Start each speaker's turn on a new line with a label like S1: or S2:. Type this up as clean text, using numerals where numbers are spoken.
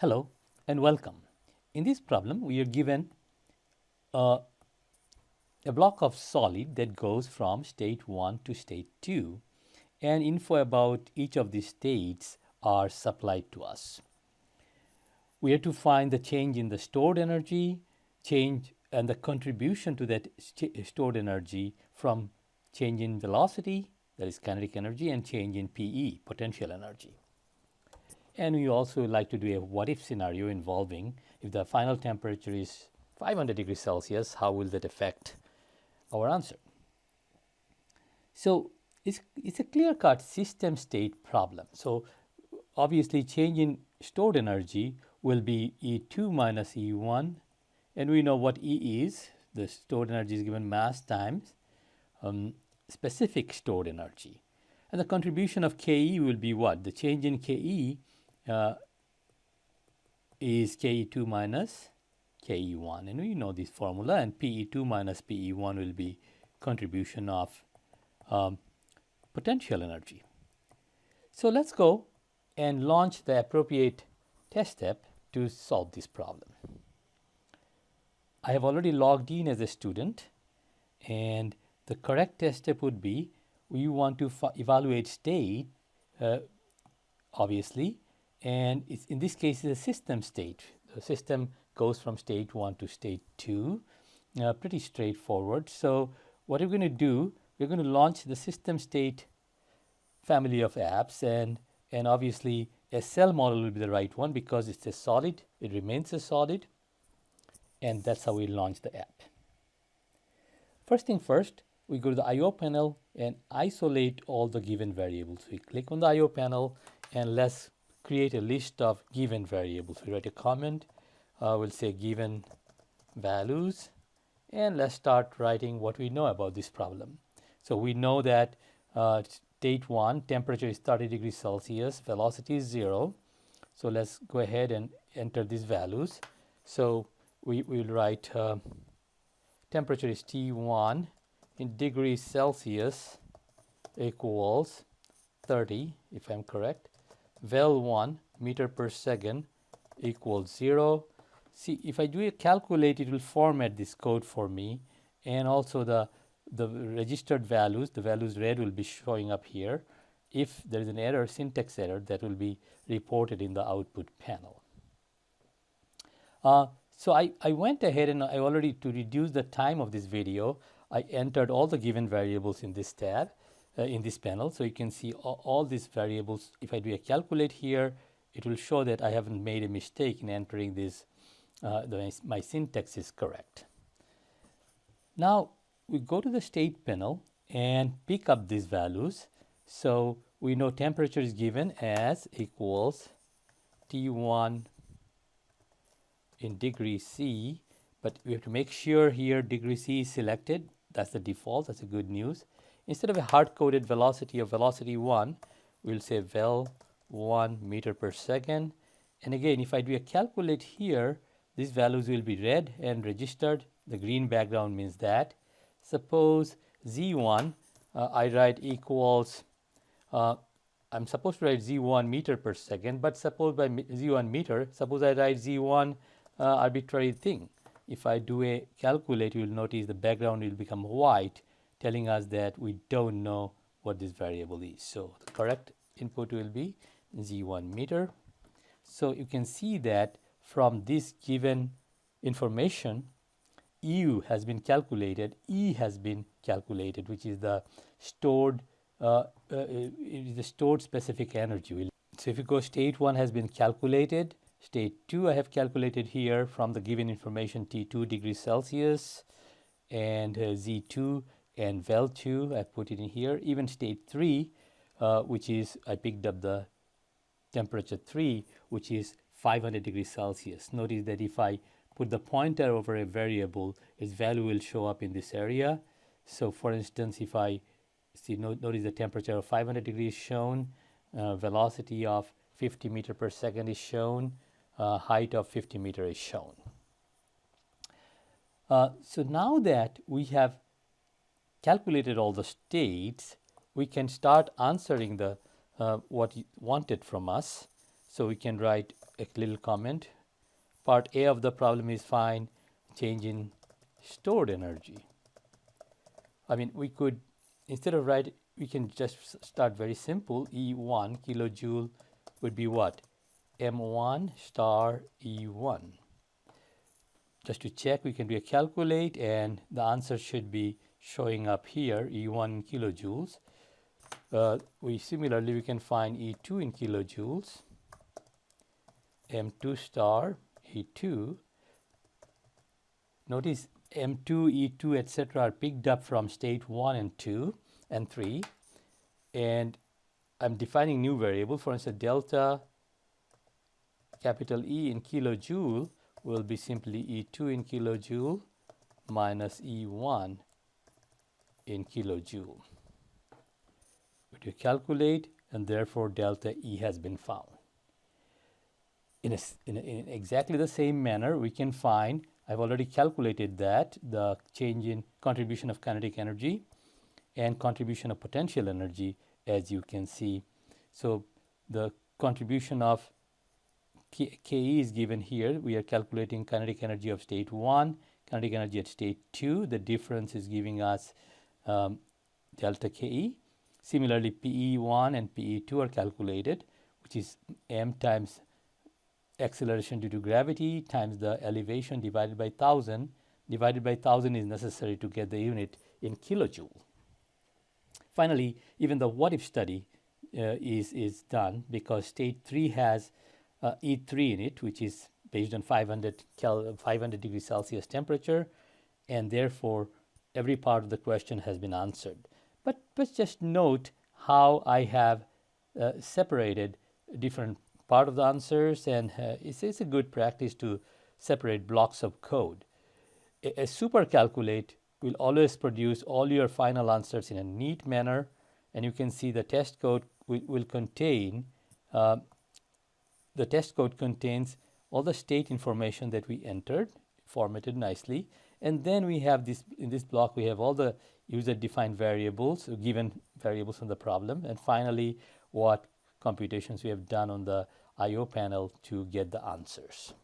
S1: Hello and welcome. In this problem, we are given a block of solid that goes from state 1 to state 2, and info about each of these states are supplied to us. We have to find the change in the stored energy, change and the contribution to that stored energy from change in velocity, that is kinetic energy, and change in PE, potential energy. And we also like to do a what-if scenario involving if the final temperature is 500 degrees Celsius, how will that affect our answer? So it's a clear-cut system state problem. So obviously change in stored energy will be E2 minus E1, and we know what E is. The stored energy is given mass times specific stored energy. And the contribution of KE will be what? The change in KE is KE2 minus KE1, and we know this formula, and PE2 minus PE1 will be contribution of potential energy. So let's go and launch the appropriate test step to solve this problem. I have already logged in as a student, and the correct test step would be we want to evaluate state, obviously, and it's, in this case, it's a system state. The system goes from state 1 to state 2, pretty straightforward. So what we're going to do, we're going to launch the system state family of apps, and obviously SL model will be the right one because it's a solid, it remains a solid, and that's how we launch the app. First thing first, we go to the I/O panel and isolate all the given variables. We click on the I/O panel and let's create a list of given variables. We write a comment, we'll say given values, and let's start writing what we know about this problem. So we know that state 1, temperature is 30 degrees Celsius, velocity is 0. So let's go ahead and enter these values. So we will write temperature is T1 in degrees Celsius equals 30, if I'm correct. Vel 1 meter per second equals 0. See, if I do a calculate, it will format this code for me, and also the registered values, the values read will be showing up here. If there is an error, syntax error, that will be reported in the output panel. So I went ahead and I already, to reduce the time of this video, I entered all the given variables in this tab, in this panel. So you can see all these variables. If I do a calculate here, it will show that I haven't made a mistake in entering this, my syntax is correct. Now we go to the state panel and pick up these values. So we know temperature is given as equals T1 in degree C, but we have to make sure here degree C is selected. That's the default, that's a good news. Instead of a hard-coded velocity of velocity 1, we'll say vel 1 meter per second. And again, if I do a calculate here, these values will be read and registered. The green background means that. Suppose Z1, I write equals, I'm supposed to write Z1 meter per second, but suppose by Z1 meter, suppose I write Z1 arbitrary thing. If I do a calculate, you will notice the background will become white, telling us that we don't know what this variable is. So the correct input will be Z1 meter. So you can see that from this given information, U has been calculated, E has been calculated, which is the stored, it is the stored specific energy. So if you go state 1 has been calculated, state 2 I have calculated here from the given information T2 degrees Celsius, and Z2 and vel 2 I put it in here. Even state 3, which is, I picked up the temperature 3, which is 500 degrees Celsius. Notice that if I put the pointer over a variable, its value will show up in this area. So for instance, if I see, notice the temperature of 500 degrees shown, velocity of 50 meter per second is shown, height of 50 meter is shown. So now that we have calculated all the states, we can start answering the what you wanted from us. So we can write a little comment. Part A of the problem is find change in stored energy. I mean, we could, instead of write, we can just start very simple. E1 kilojoule would be what? M1 star E1. Just to check, we can do a calculate, and the answer should be showing up here, E1 in kilojoules. Similarly, we can find E2 in kilojoules, M2 star E2. Notice M2, E2, etc. are picked up from state 1 and 2 and 3. And I'm defining new variable. For instance, delta capital E in kilojoule will be simply E2 in kilojoule minus E1 in kilojoule. We do calculate, and therefore delta E has been found. In exactly the same manner, we can find, I've already calculated that, the change in contribution of kinetic energy and contribution of potential energy, as you can see. So the contribution of Ke is given here. We are calculating kinetic energy of state 1, kinetic energy at state 2. The difference is giving us delta Ke. Similarly, PE1 and PE2 are calculated, which is m times acceleration due to gravity times the elevation divided by 1000. Divided by 1000 is necessary to get the unit in kilojoule. Finally, even the what-if study is done, because state 3 has E3 in it, which is based on 500 degrees Celsius temperature, and therefore every part of the question has been answered. But just note how I have separated different part of the answers, and it's a good practice to separate blocks of code. A super calculate will always produce all your final answers in a neat manner, and you can see the test code will contain the test code contains all the state information that we entered, formatted nicely. And then we have this, in this block, we have all the user-defined variables, given variables on the problem. And finally, what computations we have done on the I/O panel to get the answers.